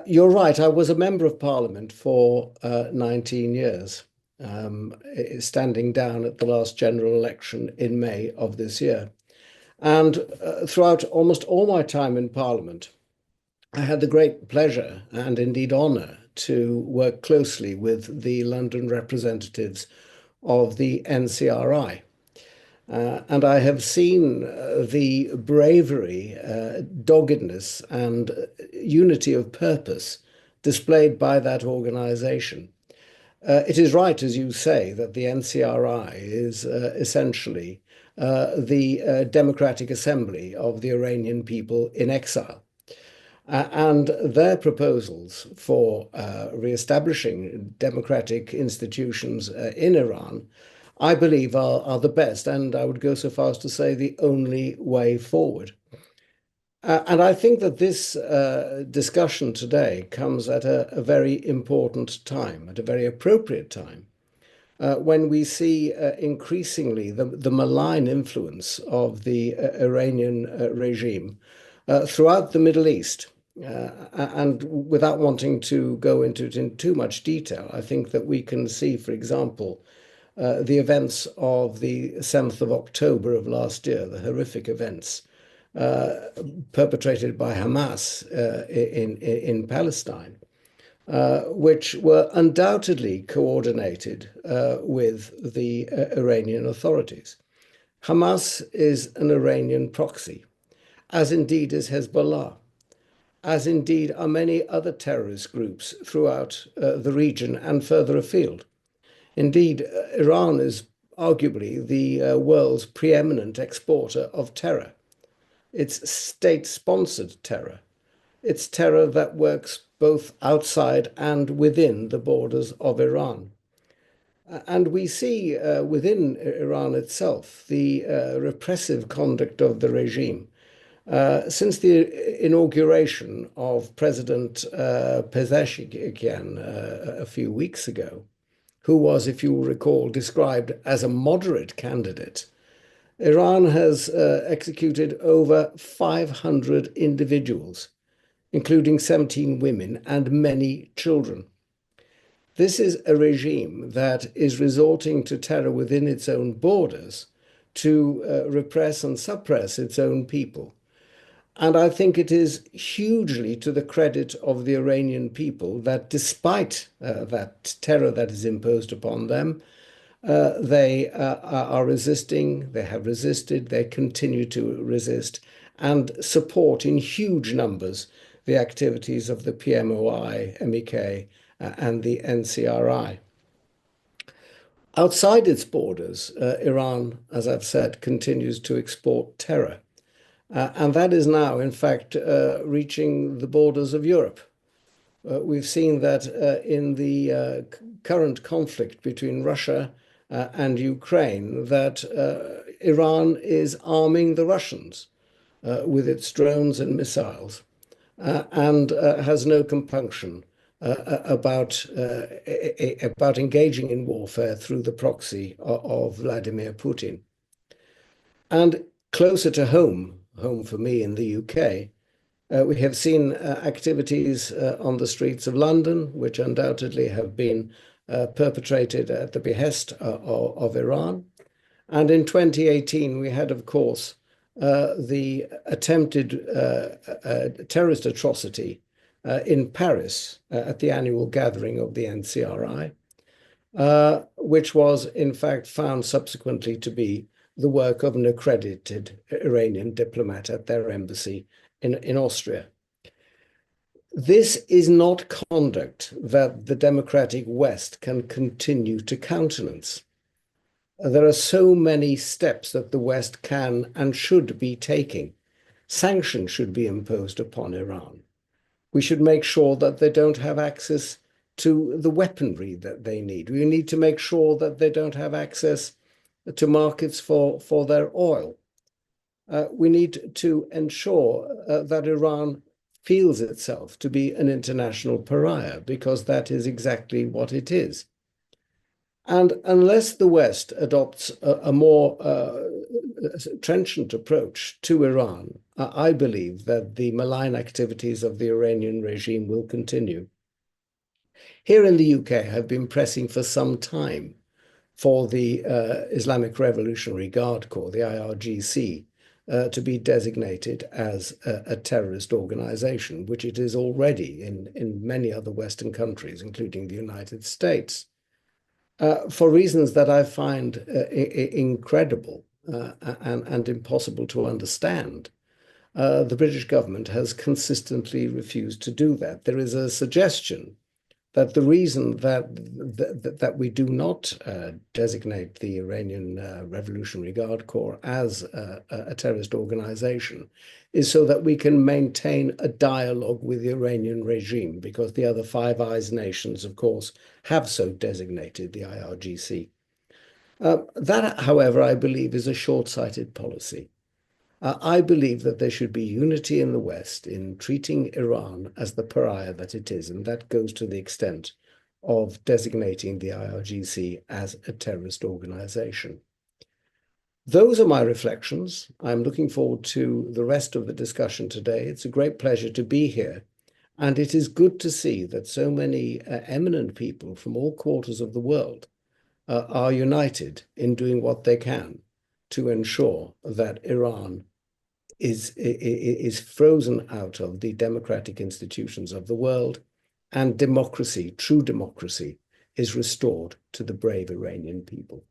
You're right. I was a member of Parliament for 19 years, standing down at the last general election in May of this year. And throughout almost all my time in Parliament, I had the great pleasure and indeed honour to work closely with the London representatives of the NCRI. And I have seen the bravery, doggedness, and unity of purpose displayed by that organisation. It is right, as you say, that the NCRI is essentially the democratic assembly of the Iranian people in exile. And their proposals for re-establishing democratic institutions in Iran, I believe, are the best, and I would go so far as to say the only way forward. And I think that this discussion today comes at a very important time, at a very appropriate time, when we see increasingly the malign influence of the Iranian regime throughout the Middle East. And without wanting to go into it in too much detail, I think that we can see, for example, the events of the 7th of October of last year, the horrific events perpetrated by Hamas in Palestine, which were undoubtedly coordinated with the Iranian authorities. Hamas is an Iranian proxy, as indeed is Hezbollah, as indeed are many other terrorist groups throughout the region and further afield. Indeed, Iran is arguably the world's preeminent exporter of terror. It's state-sponsored terror. It's terror that works both outside and within the borders of Iran. And we see within Iran itself the repressive conduct of the regime. Since the inauguration of President Pezeshkian a few weeks ago, who was, if you recall, described as a moderate candidate, Iran has executed over 500 individuals, including 17 women and many children. This is a regime that is resorting to terror within its own borders to repress and suppress its own people. And I think it is hugely to the credit of the Iranian people that despite that terror that is imposed upon them, they are resisting, they have resisted, they continue to resist and support in huge numbers the activities of the PMOI, MEK, and the NCRI. Outside its borders, Iran, as I've said, continues to export terror. And that is now, in fact, reaching the borders of Europe. We've seen that in the current conflict between Russia and Ukraine, that Iran is arming the Russians with its drones and missiles and has no compunction about engaging in warfare through the proxy of Vladimir Putin. And closer to home for me in the UK, we have seen activities on the streets of London, which undoubtedly have been perpetrated at the behest of Iran. And in 2018, we had, of course, the attempted terrorist atrocity in Paris at the annual gathering of the NCRI, which was in fact found subsequently to be the work of an accredited Iranian diplomat at their embassy in Austria. This is not conduct that the democratic West can continue to countenance. There are so many steps that the West can and should be taking. Sanctions should be imposed upon Iran. We should make sure that they don't have access to the weaponry that they need. We need to make sure that they don't have access to markets for their oil. We need to ensure that Iran feels itself to be an international pariah, because that is exactly what it is. And unless the West adopts a more trenchant approach to Iran, I believe that the malign activities of the Iranian regime will continue. Here in the UK, I've been pressing for some time for the Islamic Revolutionary Guard Corps, the IRGC, to be designated as a terrorist organization, which it is already in many other Western countries, including the United States. For reasons that I find incredible and impossible to understand, the British government has consistently refused to do that. There is a suggestion that the reason that we do not designate the Iranian Revolutionary Guard Corps as a terrorist organization is so that we can maintain a dialogue with the Iranian regime, because the other Five Eyes nations, of course, have so designated the IRGC. That, however, I believe is a short-sighted policy. I believe that there should be unity in the West in treating Iran as the pariah that it is, and that goes to the extent of designating the IRGC as a terrorist organization. Those are my reflections. I'm looking forward to the rest of the discussion today. It's a great pleasure to be here, and it is good to see that so many eminent people from all quarters of the world are united in doing what they can to ensure that Iran is frozen out of the democratic institutions of the world, and democracy, true democracy, is restored to the brave Iranian people.